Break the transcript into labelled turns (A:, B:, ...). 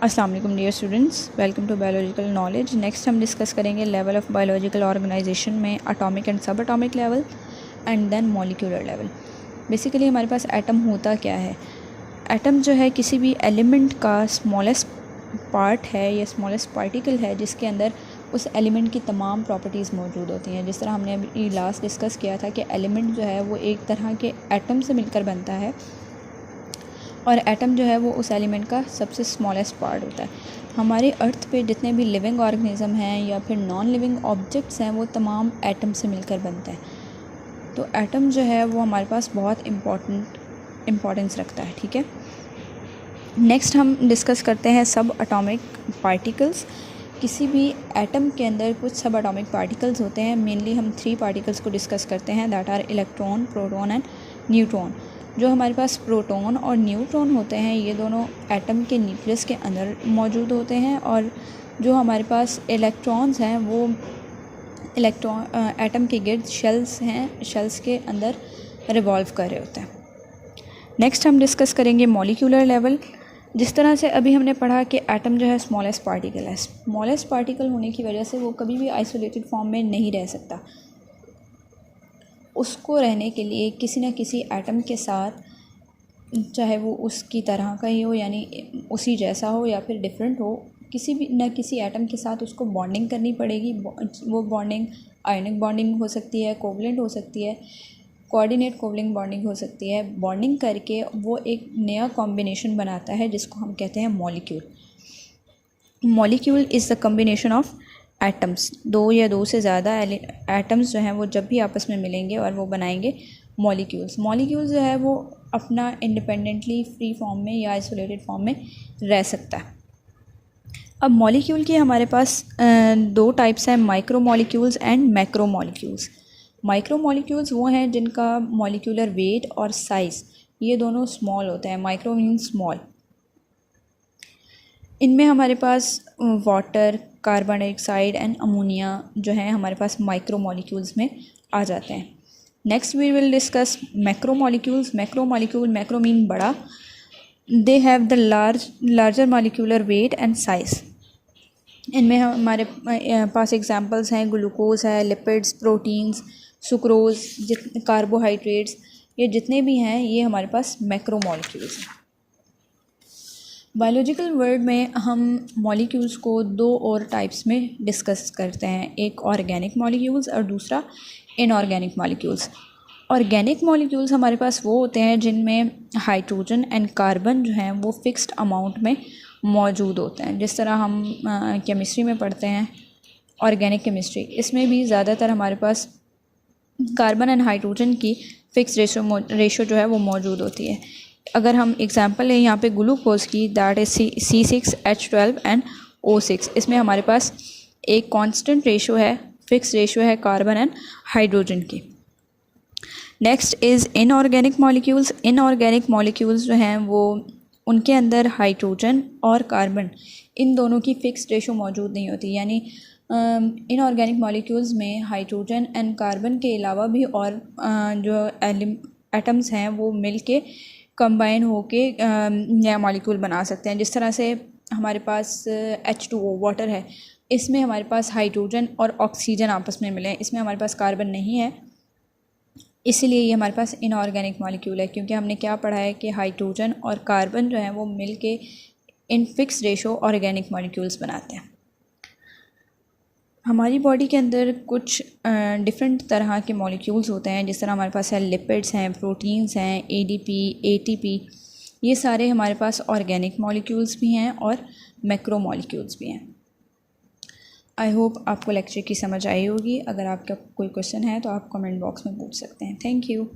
A: अस्सलाम वालेकुम dear students, welcome to biological knowledge. Next हम डिस्कस करेंगे लेवल ऑफ बायोलॉजिकल ऑर्गेनाइजेशन में atomic and subatomic level and then molecular level. Basically हमारे पास atom होता क्या है। एटम जो है किसी भी एलिमेंट का स्मॉलेस्ट पार्ट है या स्मॉलेस्ट पार्टिकल है जिसके अंदर उस एलिमेंट की तमाम प्रॉपर्टीज़ मौजूद होती हैं। जिस तरह हमने अभी लास्ट डिस्कस किया था कि एलिमेंट जो है वो एक तरह के एटम से मिलकर बनता है और एटम जो है वो उस एलिमेंट का सबसे स्मॉलेस्ट पार्ट होता है। हमारे अर्थ पे जितने भी लिविंग ऑर्गेनिज्म हैं या फिर नॉन लिविंग ऑब्जेक्ट्स हैं वो तमाम एटम से मिलकर बनते हैं। तो एटम जो है वो हमारे पास बहुत इम्पोर्टेंस रखता है। ठीक है, नेक्स्ट हम डिस्कस करते हैं सब एटॉमिक पार्टिकल्स। किसी भी एटम के अंदर कुछ सब एटॉमिक पार्टिकल्स होते हैं। मेनली हम 3 पार्टिकल्स को डिस्कस करते हैं, that are electron, proton and neutron. जो हमारे पास प्रोटॉन और न्यूट्रॉन होते हैं ये दोनों एटम के न्यूक्लियस के अंदर मौजूद होते हैं और जो हमारे पास इलेक्ट्रॉन्स हैं वो एटम के गिर्द शेल्स हैं, शेल्स के अंदर रिवॉल्व कर रहे होते हैं। नेक्स्ट हम डिस्कस करेंगे मॉलिक्यूलर लेवल। जिस तरह से अभी हमने पढ़ा कि एटम जो है स्मॉलेस्ट पार्टिकल है। स्मॉलेस्ट पार्टिकल होने की वजह से वो कभी भी आइसोलेटेड फॉर्म में नहीं रह सकता। उसको रहने के लिए किसी न किसी एटम के साथ, चाहे वो उसकी तरह का ही हो यानी उसी जैसा हो या फिर डिफरेंट हो, किसी भी न किसी एटम के साथ उसको बॉन्डिंग करनी पड़ेगी। वो बॉन्डिंग आयनिक बॉन्डिंग हो सकती है, कोवलेंट हो सकती है, कोऑर्डिनेट कोवलिंग बॉन्डिंग हो सकती है। बॉन्डिंग करके वो एक नया कॉम्बिनेशन बनाता है जिसको हम कहते हैं molecule. Molecule is the combination of atoms. 2 या 2 से ज़्यादा एटम्स जो हैं वो जब भी आपस में मिलेंगे और वो बनाएंगे मॉलिक्यूल्स। मॉलिक्यूल्स जो है वो अपना इंडिपेंडेंटली फ्री फॉर्म में या आइसोलेटेड फॉर्म में रह सकता है। अब मॉलिक्यूल की हमारे पास 2 टाइप्स हैं, micro molecules and macro molecules. Micro molecules वो हैं जिनका मॉलिक्यूलर वेट और साइज़ ये दोनों स्मॉल होते हैं। Micro means small. इनमें हमारे पास water, carbon dioxide and ammonia जो है हमारे पास माइक्रो मॉलिक्यूल्स में आ जाते हैं। Next we will discuss macro molecules. Macro mean बड़ा। They have the larger molecular weight and size. इनमें हमारे पास एग्जांपल्स हैं, ग्लूकोज है, लिपिड्स, प्रोटीन्स, सुक्रोज, कार्बोहाइड्रेट्स, ये जितने भी हैं ये हमारे पास मैक्रो मॉलिक्यूल्स हैं। बायोलॉजिकल वर्ल्ड में हम मॉलिक्यूल्स को 2 और टाइप्स में डिस्कस करते हैं, एक ऑर्गेनिक मॉलिक्यूल्स और दूसरा इनऑर्गेनिक मॉलिक्यूल्स। ऑर्गेनिक मॉलिक्यूल्स हमारे पास वो होते हैं जिनमें हाइड्रोजन एंड कार्बन जो हैं वो फिक्स्ड अमाउंट में मौजूद होते हैं। जिस तरह हम केमिस्ट्री में पढ़ते हैं ऑर्गेनिक केमिस्ट्री, इसमें भी ज़्यादातर हमारे पास कार्बन एंड हाइड्रोजन की फिक्स रेशो जो है वो मौजूद होती है। अगर हम एग्जांपल लें यहाँ पे ग्लूकोज की, that is C6H12 and O6, इसमें हमारे पास एक कांस्टेंट रेशो है, फिक्स रेशो है कार्बन एंड हाइड्रोजन की। Next is inorganic molecules. Inorganic molecules जो हैं वो उनके अंदर हाइड्रोजन और कार्बन इन दोनों की फिक्स रेशो मौजूद नहीं होती। यानी इनऑर्गेनिक मॉलिक्यूल्स में हाइड्रोजन एंड कार्बन के अलावा भी और जो एटम्स हैं वो मिल के कंबाइन होके नया मॉलिक्यूल बना सकते हैं। जिस तरह से हमारे पास H2O वाटर है, इसमें हमारे पास हाइड्रोजन और ऑक्सीजन आपस में मिले हैं, इसमें हमारे पास कार्बन नहीं है, इसीलिए ये हमारे पास इनऑर्गेनिक मॉलिक्यूल है। क्योंकि हमने क्या पढ़ा है कि हाइड्रोजन और कार्बन जो है वो मिल के in fix ratio organic molecules बनाते हैं। हमारी बॉडी के अंदर कुछ डिफरेंट तरह के मॉलिक्यूल्स होते हैं। जिस तरह हमारे पास है लिपिड्स हैं, प्रोटीन्स हैं, ADP, ATP, ये सारे हमारे पास ऑर्गेनिक मॉलिक्यूल्स भी हैं और मैक्रो मॉलिक्यूल्स भी हैं। आई होप आपको लेक्चर की समझ आई होगी। अगर आपका कोई क्वेश्चन है तो आप कमेंट बॉक्स में पूछ सकते हैं। Thank you.